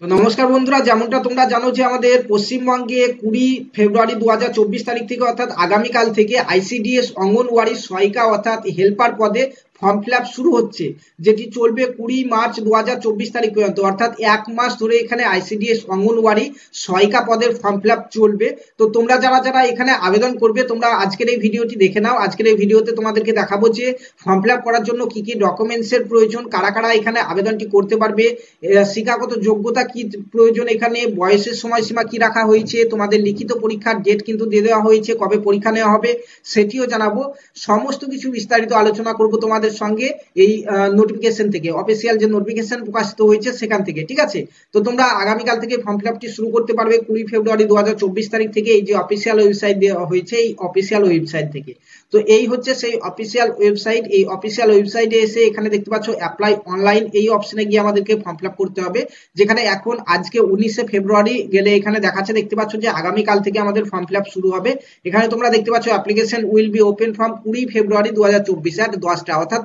তো নমস্কার বন্ধুরা, যেমনটা তোমরা জানো যে আমাদের পশ্চিমবঙ্গে 20 ফেব্রুয়ারি 2024 তারিখ থেকে অর্থাৎ আগামীকাল থেকে আইসিডিএস অঙ্গনওয়াড়ি সহায়িকা অর্থাৎ হেল্পার পদে ফর্ম ফিল আপ শুরু হচ্ছে, যেটি চলবে 20 মার্চ 2024 তারিখ পর্যন্ত, অর্থাৎ এক মাস ধরে এখানে আইসিডিএস অঙ্গনওয়াড়ি সহায়িকা পদের ফর্ম ফিল আপ চলবে। তো তোমরা যারা যারা এখানে আবেদন করবে, তোমরা আজকের এই ভিডিওটি দেখে নাও। আজকের এই ভিডিওতে তোমাদেরকে দেখাবো যে ফর্ম ফিল আপ করার জন্য কি কি ডকুমেন্টস এর প্রয়োজন, কারা কারা এখানে আবেদনটি করতে পারবে, শিক্ষাগত যোগ্যতা কি প্রয়োজন, এখানে বয়সের সময়সীমা কি রাখা হয়েছে, তোমাদের লিখিত পরীক্ষার ডেট কিন্তু দিয়ে দেওয়া হয়েছে, কবে পরীক্ষা নেওয়া হবে সেটিও জানাবো। সমস্ত কিছু বিস্তারিত আলোচনা করব তোমাদের সঙ্গে এই নোটিফিকেশন থেকে, অফিসিয়াল যে নোটিফিকেশন প্রকাশিত হয়েছে সেখান থেকে। ঠিক আছে, তো তোমরা আগামীকাল থেকে ফর্ম ফিল আপটি শুরু করতে পারবে 20 ফেব্রুয়ারি 2024 তারিখ থেকে, এই যে অফিসিয়াল ওয়েবসাইট দেওয়া হয়েছে এই অফিসিয়াল ওয়েবসাইট থেকে। তো এই হচ্ছে সেই অফিসিয়াল ওয়েবসাইট। এই অফিসিয়াল ওয়েবসাইটে এসে এখানে দেখতে পাচ্ছ অ্যাপ্লাই অনলাইন, এই অপশনে গিয়ে আমাদেরকে ফর্ম ফিল আপ করতে হবে। যেখানে এখন আজকে 19 ফেব্রুয়ারি গেলে এখানে দেখাচ্ছে, দেখতে পাচ্ছ যে আগামীকাল থেকে আমাদের ফর্ম ফিল আপ শুরু হবে। এখানে তোমরা দেখতে পাচ্ছ application will be open from 20 February 2024 at 10টা, অর্থাৎ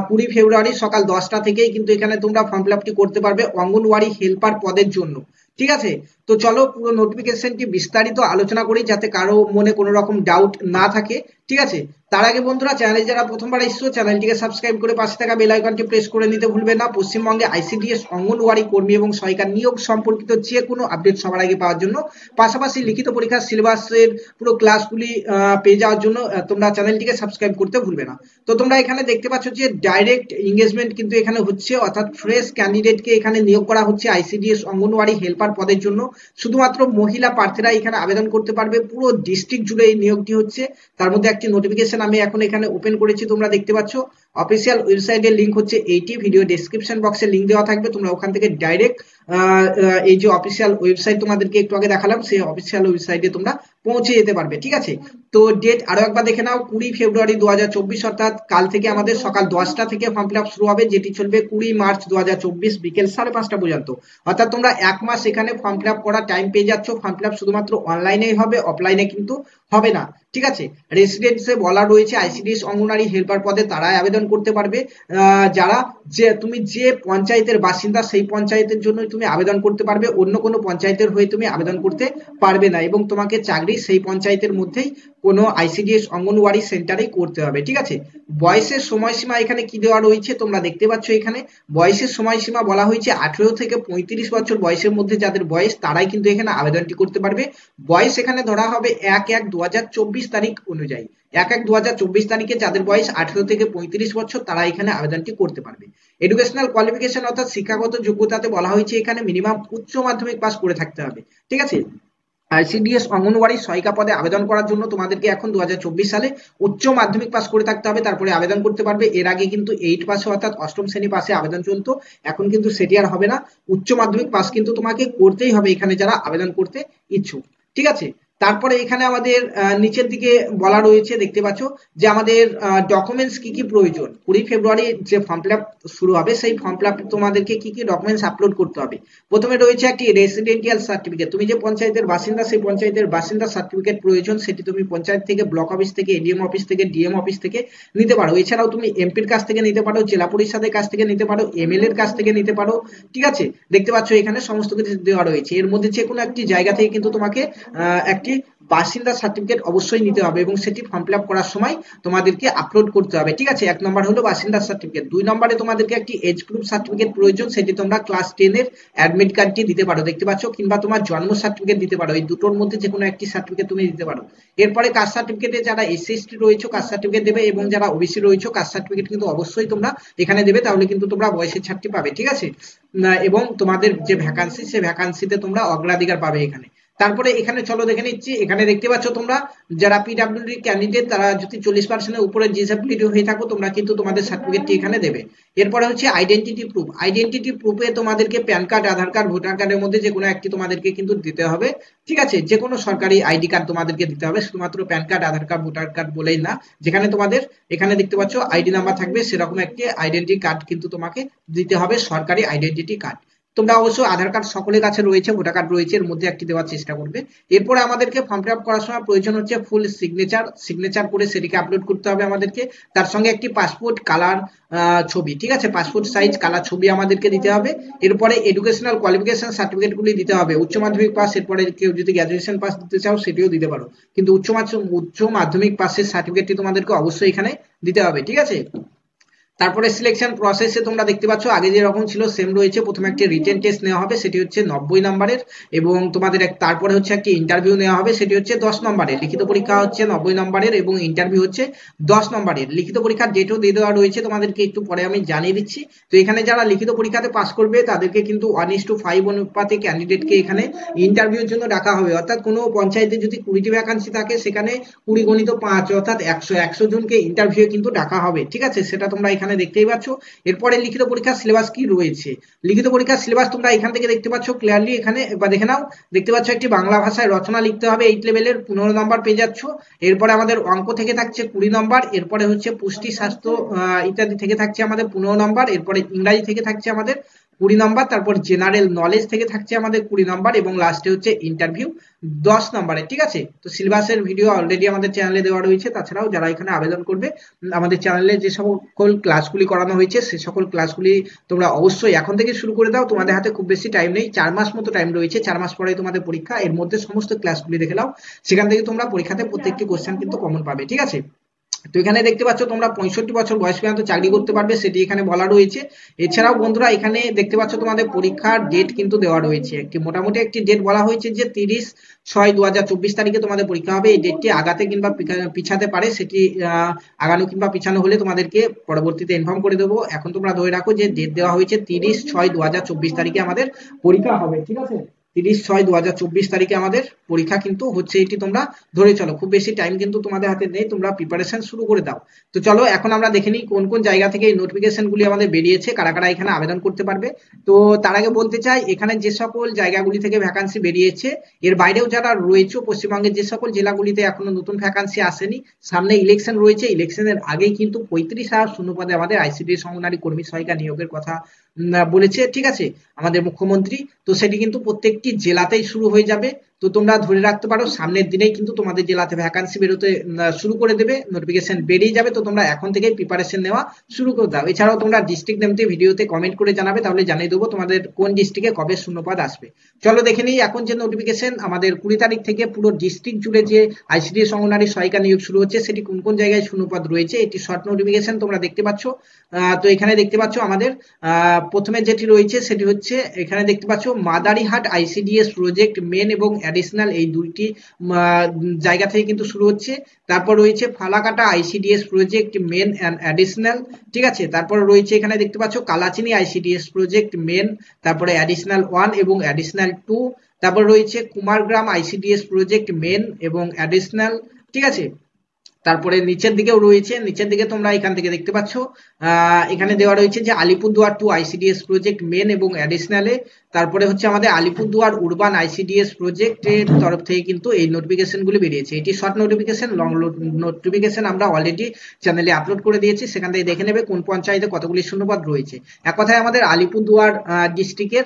20 ফেব্রুয়ারি সকাল 10টা থেকেই কিন্তু এখানে তোমরা ফর্ম ফিল আপটি করতে পারবে অঙ্গনওয়াড়ি হেল্পার পদের জন্য। ঠিক আছে, তো চলো পুরো নোটিফিকেশনটি বিস্তারিত আলোচনা করি, যাতে কারো মনে কোনো রকম ডাউট না থাকে। ঠিক আছে, তার আগে বন্ধুরা, চ্যানেলে যারা প্রথমবার এসেছো চ্যানেলটিকে সাবস্ক্রাইব করে পাশে থাকা বেল আইকনটি প্রেস করে নিতে ভুলবে না। পশ্চিমবঙ্গে আইসিডিএস অঙ্গনওয়াড়ি কর্মী এবং সহায়িকা নিয়োগ সম্পর্কিত যে কোনো আপডেট সবার আগে পাওয়ার জন্য, পাশাপাশি লিখিত পরীক্ষার সিলেবাসের পুরো ক্লাসগুলি পেয়ে যাওয়ার জন্য তোমরা চ্যানেলটিকে সাবস্ক্রাইব করতে ভুলবে না। তো তোমরা এখানে দেখতে পাচ্ছ যে ডাইরেক্ট এঙ্গেজমেন্ট কিন্তু এখানে হচ্ছে, অর্থাৎ ফ্রেশ ক্যান্ডিডেটকে এখানে নিয়োগ করা হচ্ছে আইসিডিএস অঙ্গনওয়াড়ি হেল্পার পদের জন্য। শুধুমাত্র মহিলা প্রার্থীরা এখানে আবেদন করতে পারবে, পুরো ডিস্ট্রিক্ট জুড়ে এই নিয়োগটি হচ্ছে। তার মধ্যে একটি নোটিফিকেশন আমি এখন এখানে ওপেন করেছি, তোমরা দেখতে পাচ্ছ। অফিসিয়াল ওয়েবসাইটের লিংক হচ্ছে এইটি, ভিডিও ডেসক্রিপশন বক্সে লিংক দেওয়া থাকবে, তোমরা ওখান থেকে ডাইরেক্ট এই যে অফিসিয়াল ওয়েবসাইট তোমাদেরকে একটু আগে দেখালাম, সেই অফিসিয়াল ওয়েবসাইটে তোমরা পৌঁছে যেতে পারবে। ঠিক আছে, তো ডেট আরো একবার দেখে নাও, 20 ফেব্রুয়ারি 2024, অর্থাৎ কাল থেকে আমাদের সকাল 10টা থেকে ফর্ম ফিল আপ শুরু হবে, যেটি চলবে 20 মার্চ 2024 বিকেল 5:30 পর্যন্ত। অর্থাৎ তোমরা এক মাস এখানে ফর্ম ফিল আপ করার টাইম পেয়ে যাচ্ছ। ফর্ম ফিল আপ শুধুমাত্র অনলাইনেই হবে, অফলাইনে কিন্তু হবে না। ঠিক আছে, রেসিডেন্সে বলা রয়েছে আইসিডিএস অঙ্গনওয়াড়ি হেল্পার পদে তারাই আবেদন করতে পারবে, যারা যে তুমি যে পঞ্চায়েতের বাসিন্দা সেই পঞ্চায়েতের জন্য তুমি আবেদন করতে পারবে, অন্য কোনো পঞ্চায়েতের হয়ে তুমি আবেদন করতে পারবে না, এবং তোমাকে চাকরি সেই পঞ্চায়েতের মধ্যেই কোনো আইসিডিএস অঙ্গনওয়াড়ি সেন্টারেই করতে হবে। ঠিক আছে, বয়সের সময়সীমা এখানে কি দেওয়া রয়েছে তোমরা দেখতে পাচ্ছ। এখানে বয়সের সময়সীমা বলা হয়েছে 18 থেকে 35 বছর বয়সের মধ্যে যাদের বয়স, তারাই কিন্তু এখানে আবেদনটি করতে পারবে। বয়স এখানে ধরা হবে 1/1/2024 তারিখ অনুযায়ী। 1/1/2024 তারিখে যাদের বয়স 18 থেকে 35 বছর তারা এখানে আবেদনটি করতে পারবে। এডুকেশনাল কোয়ালিফিকেশন অর্থাৎ শিক্ষাগত যোগ্যতাতে বলা হয়েছে এখানে মিনিমাম উচ্চ মাধ্যমিক পাস করে থাকতে হবে। ঠিক আছে, আইসিডিএস অঙ্গনওয়াড়ি সহায়িকা পদে আবেদন করার জন্য তোমাদেরকে এখন 2024 সালে উচ্চ মাধ্যমিক পাস করে থাকতে হবে, তারপরে আবেদন করতে পারবে। এর আগে কিন্তু 8 পাসে অর্থাৎ অষ্টম শ্রেণী পাশে আবেদন চলতো, এখন কিন্তু সেটি আর হবে না। উচ্চ মাধ্যমিক পাস কিন্তু তোমাকে করতেই হবে এখানে যারা আবেদন করতে ইচ্ছুক। ঠিক আছে, তারপরে এখানে আমাদের নিচের দিকে বলা রয়েছে, দেখতে পাচ্ছ যে আমাদের ডকুমেন্টস কি কি প্রয়োজন। 20 ফেব্রুয়ারি যে ফর্ম ফিল আপ শুরু হবে, সেই ফর্ম ফিল আপে তোমাদেরকে কি কি ডকুমেন্টস আপলোড করতে হবে। প্রথমে রয়েছে একটি রেসিডেন্সিয়াল সার্টিফিকেট, তুমি যে পঞ্চায়েতের বাসিন্দা সেই পঞ্চায়েতের বাসিন্দা সার্টিফিকেট প্রয়োজন, সেটি তুমি পঞ্চায়েত থেকে, ব্লক অফিস থেকে, এডিএম অফিস থেকে, ডিএম অফিস থেকে নিতে পারো। এছাড়াও তুমি এমপির কাছ থেকে নিতে পারো, জেলা পরিষদের কাছ থেকে নিতে পারো, এমএলএ এর কাছ থেকে নিতে পারো। ঠিক আছে, দেখতে পাচ্ছ এখানে সমস্ত কিছু দেওয়া রয়েছে। এর মধ্যে যে কোনো একটি জায়গা থেকে কিন্তু তোমাকে একটি বাসিন্দা সার্টিফিকেট অবশ্যই নিতে হবে, এবং সেটি ফর্ম ফিল আপ করার সময় তোমাদেরকে আপলোড করতে হবে। ঠিক আছে, এক নম্বর হলো বাসিন্দা সার্টিফিকেট। 2 নম্বরে তোমাদেরকে একটি এজ গ্রুপ সার্টিফিকেট প্রয়োজন, সেটি তোমরা ক্লাস 10 এর অ্যাডমিট কার্ডটি দিতে পারো, দেখতে পাচ্ছ, কিংবা তোমার জন্ম সার্টিফিকেট দিতে পারো। এই দুটোর মধ্যে যে কোনো একটি সার্টিফিকেট তুমি দিতে পারো। এরপরে কাস্ট সার্টিফিকেটে যারা এসসি এসটি রয়েছে কাস্ট সার্টিফিকেট দেবে, এবং যারা ওবিসি রয়েছে কাস্ট সার্টিফিকেট কিন্তু অবশ্যই তোমরা এখানে দেবে, তাহলে কিন্তু তোমরা বয়সের ছাড়টি পাবে। ঠিক আছে, এবং তোমাদের যে ভ্যাকান্সি সেই ভ্যাকান্সিতে তোমরা অগ্রাধিকার পাবে এখানে। তারপরে এখানে চলো দেখে নিচ্ছি, এখানে দেখতে পাচ্ছ তোমরা যারা পিডব্লিউডি ক্যান্ডিডেট, তারা যদি 40% উপরে ডিসেবিলিটি হয়ে থাকো, তোমরা কিন্তু তোমাদের সার্টিফিকেটটি এখানে দেবে। এরপরে হচ্ছে আইডেন্টিটি প্রুফ। আইডেন্টিটি প্রুফে তোমাদেরকে প্যান কার্ড, আধার কার্ড, ভোটার কার্ডের মধ্যে যে কোনো একটি তোমাদেরকে কিন্তু দিতে হবে। ঠিক আছে, যে কোনো সরকারি আইডি কার্ড তোমাদেরকে দিতে হবে, শুধুমাত্র প্যান কার্ড, আধার কার্ড, ভোটার কার্ড বলেই না। যেখানে তোমাদের এখানে দেখতে পাচ্ছ আইডি নাম্বার থাকবে, সেরকম একটি আইডেন্টি কার্ড কিন্তু তোমাকে দিতে হবে, সরকারি আইডেন্টিটি কার্ড। তোমরা অবশ্যই আধার কার্ড সকলের কাছে রয়েছে, ভোটার কার্ড রয়েছে, এর মধ্যে একটি দেওয়ার চেষ্টা করবে। এরপরে আমাদেরকে ফর্ম ফিল আপ করার সময় প্রয়োজন হচ্ছে ফুল সিগনেচার করে সেটিকে আপলোড করতে হবে আমাদেরকে। তার সঙ্গে একটি পাসপোর্ট কালার ছবি, ঠিক আছে, পাসপোর্ট সাইজ কালার ছবি আমাদেরকে দিতে হবে। এরপরে এডুকেশনাল কোয়ালিফিকেশন সার্টিফিকেট গুলি দিতে হবে, উচ্চ মাধ্যমিক পাস, এরপরে কেউ যদি গ্রাজুয়েশন পাস দিতে চাও সেটিও দিতে পারো, কিন্তু উচ্চ মাধ্যমিক পাসের সার্টিফিকেটটি তোমাদেরকে অবশ্যই এখানে দিতে হবে, ঠিক আছে। তারপরে সিলেকশন প্রসেসে তোমরা দেখতে পাচ্ছ আগে যেরকম ছিল সেম রয়েছে। প্রথমে একটি রিটেন টেস্ট নেওয়া হবে, সেটি হচ্ছে 90 নম্বরের, এবং তোমাদের তারপরে হচ্ছে একটি ইন্টারভিউ নেওয়া হবে, সেটি হচ্ছে 10 নম্বরের। লিখিত পরীক্ষা হচ্ছে 90 নম্বরের এবং ইন্টারভিউ হচ্ছে 10 নম্বরের। লিখিত পরীক্ষার ডেটও দিয়ে দেওয়া রয়েছে তোমাদেরকে, একটু পরে আমি জানিয়ে দিচ্ছি। তো এখানে যারা লিখিত পরীক্ষাতে পাস করবে তাদেরকে কিন্তু 1:5 অনুপাতে ক্যান্ডিডেটকে এখানে ইন্টারভিউর জন্য ডাকা হবে। অর্থাৎ কোনো পঞ্চায়েতে যদি 20টি ভ্যাকান্সি থাকে সেখানে 20 গুণিত 5 অর্থাৎ 100 জনকে ইন্টারভিউ কিন্তু ডাকা হবে, ঠিক আছে, সেটা তোমরা এখানে দেখতেই পাচ্ছ। এরপরে লিখিত পরীক্ষার সিলেবাস কি রয়েছে, লিখিত পরীক্ষার সিলেবাস তোমরা এখান থেকে দেখতে পাচ্ছ ক্লিয়ারলি, এখানে এবার দেখে নাও। দেখতে পাচ্ছ একটি বাংলা ভাষায় রচনা লিখতে হবে 8 লেভেলের, 15 নম্বর পেয়ে যাচ্ছ। এরপরে আমাদের অঙ্ক থেকে থাকছে 20 নম্বর, এরপরে হচ্ছে পুষ্টি স্বাস্থ্য ইত্যাদি থেকে থাকছে আমাদের 15 নম্বর, এরপরে ইংরাজি থেকে থাকছে আমাদের 20 নম্বর, তারপর জেনারেল নলেজ থেকে থাকছে আমাদের 20 নম্বর, এবং লাস্টে হচ্ছে ইন্টারভিউ 10 নম্বরের, ঠিক আছে। তো সিলেবাসের ভিডিও অলরেডি আমাদের চ্যানেলে দেওয়া রয়েছে। তাছাড়াও যারা এখানে আবেদন করবে, আমাদের চ্যানেলে যে সকল ক্লাসগুলি করানো হয়েছে সে সকল ক্লাসগুলি তোমরা অবশ্যই এখন থেকে শুরু করে দাও। তোমাদের হাতে খুব বেশি টাইম নেই, 4 মাস মতো টাইম রয়েছে, 4 মাস পরে তোমাদের পরীক্ষা। এর মধ্যে সমস্ত ক্লাসগুলি দেখে নাও, সেখান থেকে তোমরা পরীক্ষাতে প্রত্যেকটি কোশ্চেন কিন্তু কমন পাবে, ঠিক আছে। তো এখানে দেখতে পাচ্ছ তোমরা 65 বছর বয়স পর্যন্ত চাকরি করতে পারবে, সেটি এখানে বলা রয়েছে। এছাড়াও বন্ধুরা এখানে দেখতে পাচ্ছ তোমাদের পরীক্ষার ডেট কিন্তু দেওয়া রয়েছে, একটি মোটামুটি একটি ডেট বলা হয়েছে যে 30/6/2024 তারিখে তোমাদের পরীক্ষা হবে। এই ডেটটি আগাতে কিংবা পিছাতে পারে, সেটি আগানো কিংবা পিছানো হলে তোমাদেরকে পরবর্তীতে ইনফর্ম করে দেবো। এখন তোমরা ধরে রাখো যে ডেট দেওয়া হয়েছে 30/6/2024 তারিখে আমাদের পরীক্ষা হবে, ঠিক আছে। 30/6/2024 তারিখে আমাদের পরীক্ষা কিন্তু হচ্ছে, এটি তোমরা ধরে চলো। খুব বেশি টাইম কিন্তু তোমাদের হাতে নেই, তোমরা প্রিপারেশন শুরু করে দাও। তো চলো এখন আমরা দেখে নিই কোন কোন জায়গা থেকে এই নোটিফিকেশন গুলি আমাদের বেরিয়েছে, কারা কারা এখানে আবেদন করতে পারবে। তো তার আগে বলতে চাই, এখানে যে সকল জায়গাগুলি থেকে ভ্যাকান্সি বেরিয়েছে, এর বাইরেও যারা রয়েছে পশ্চিমবঙ্গের যে সকল জেলাগুলিতে এখনো নতুন ভ্যাকান্সি আসেনি, সামনে ইলেকশন রয়েছে, ইলেকশনের আগেই কিন্তু 35,000 শূন্যপদে আমাদের আইসিডিএস অঙ্গনারী কর্মী সহায়িকা নিয়োগের কথা বলেছে, ঠিক আছে, আমাদের মুখ্যমন্ত্রী। তো সেটি কিন্তু প্রত্যেকটি জেলাতেই শুরু হয়ে যাবে। তো তোমরা ধরে রাখতে পারো সামনের দিনেই কিন্তু তোমাদের জেলাতে ভ্যাকান্সি বেরোতে শুরু করে দেবে, নোটিফিকেশন বেরিয়ে যাবে। তো তোমরা এখন থেকেই প্রিপারেশন নেওয়া শুরু করে দাও। এছাড়াও তোমরা ডিস্ট্রিক্ট নেমতে ভিডিওতে কমেন্ট করে জানাবে, তাহলে জানিয়ে দেবো তোমাদের কোন ডিস্ট্রিক্টে কবে শূন্যপদ আসবে। চলো দেখে নিই এখন যে নোটিফিকেশন আমাদের 20 তারিখ থেকে পুরো ডিস্ট্রিক্ট জুড়ে যে আইসিডিএস অঙ্গনারী সহায়িকা নিয়োগ শুরু হচ্ছে, সেটি কোন কোন জায়গায় শূন্যপদ রয়েছে। এটি শর্ট নোটিফিকেশন তোমরা দেখতে পাচ্ছ। তো এখানে দেখতে পাচ্ছ আমাদের প্রথমে যেটি রয়েছে সেটি হচ্ছে, এখানে দেখতে পাচ্ছ মাদারিহাট আইসিডিএস প্রজেক্ট মেন এবং অ্যাডিশনাল, এই দুইটি জায়গা থেকে কিন্তু শুরু হচ্ছে। তারপর রয়েছে Falakata ICDS project men and additional, ঠিক আছে। তারপর রয়েছে এখানে দেখতে পাচ্ছ কালাচিনি আইসিডিএস প্রজেক্ট মেন, তারপরে অ্যাডিশনাল 1 এবং অ্যাডিশনাল 2। তারপর রয়েছে কুমারগ্রাম আইসিডিএস প্রজেক্ট মেন এবং অ্যাডিশনাল, ঠিক আছে। তারপরে নিচের দিকেও রয়েছে, নিচের দিকে তোমরা এখান থেকে দেখতে পাচ্ছ এখানে দেওয়া রয়েছে যে আলিপুরদুয়ার 2 আইসিডিএস প্রজেক্ট মেন এবং অ্যাডিশনালে। তারপরে হচ্ছে আমাদের আলিপুরদুয়ার উরবান আইসিডিএস প্রজেক্টের তরফ থেকে কিন্তু এই নোটিফিকেশন গুলি বেরিয়েছে। এটি শর্ট নোটিফিকেশন, লং নোটিফিকেশন আমরা অলরেডি চ্যানেলে আপলোড করে দিয়েছি, সেখান থেকে দেখে নেবে কোন পঞ্চায়েতে কতগুলি শূন্যপদ রয়েছে। এক কথায় আমাদের আলিপুরদুয়ার ডিস্ট্রিক্টের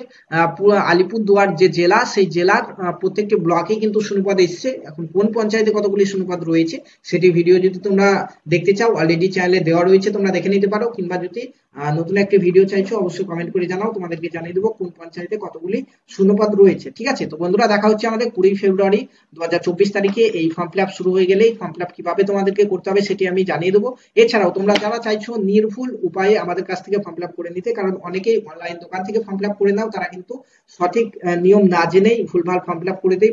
আলিপুরদুয়ার যে জেলা, সেই জেলার প্রত্যেকটি ব্লকে কিন্তু শূন্যপদ এসছে। এখন কোন পঞ্চায়েতে কতগুলি শূন্যপদ রয়েছে সেটি ভিডিও যদি তোমরা দেখতে চাও অলরেডি চ্যানেলে দেওয়া রয়েছে, তোমরা দেখে নিতে পারো। কিংবা যদি নতুন একটি ভিডিও চাইছো অবশ্যই কমেন্ট করে জানাও, তোমাদেরকে জানিয়ে দেবো কোন পঞ্চায়েতে কতগুলি শূন্যপদ রয়েছে, ঠিক আছে। তো বন্ধুরা দেখা হচ্ছে আমাদের 20 ফেব্রুয়ারি 2024 তারিখে। এই ফর্ম ফিল আপ শুরু হয়ে গেলেই ফর্ম ফিল আপ কিভাবে তোমাদেরকে করতে হবে সেটি আমি জানিয়ে দেবো। এছাড়াও তোমরা যারা চাইছো নির্ভুল উপায়ে আমাদের কাছ থেকে ফর্ম ফিল আপ করে নিতে, কারণ অনেকেই অনলাইন দোকান থেকে ফর্ম ফিল আপ করে নাও, তারা কিন্তু সঠিক নিয়ম না জেনেই ভুলভাল ফর্ম ফিল আপ করে দেয়,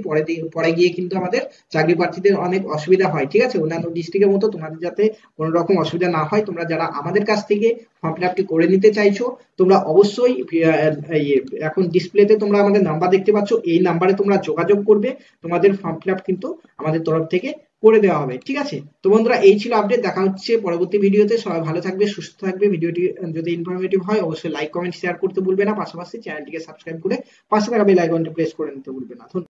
পরে গিয়ে কিন্তু আমাদের চাকরি প্রার্থীদের অনেক অসুবিধা হয়, ঠিক আছে। অন্যান্য ডিস্ট্রিক্টের মতো তোমাদের যাতে কোনো রকম অসুবিধা না হয়, তোমরা যারা আমাদের কাছ থেকে ফর্ম ফিল আপটি করে নিতে চাইছো, তোমরা অবশ্যই এখন ডিসপ্লেতে তোমরা আমাদের নাম্বার দেখতে পাচ্ছ, এই নাম্বারে তোমরা যোগাযোগ করবে, তোমাদের ফর্ম ফিল আপ কিন্তু আমাদের তরফ থেকে করে দেওয়া হবে, ঠিক আছে। তো বন্ধুরা এই ছিল আপডেট, দেখা হচ্ছে পরবর্তী ভিডিওতে। সবাই ভালো থাকবে, সুস্থ থাকবে। ভিডিওটি যদি ইনফরমেটিভ হয় অবশ্যই লাইক কমেন্ট শেয়ার করতে ভুলবে না, পাশাপাশি চ্যানেলটিকে সাবস্ক্রাইব করে পাশে থাকা বেল আইকনটি প্রেস করে নিতে ভুলবে না।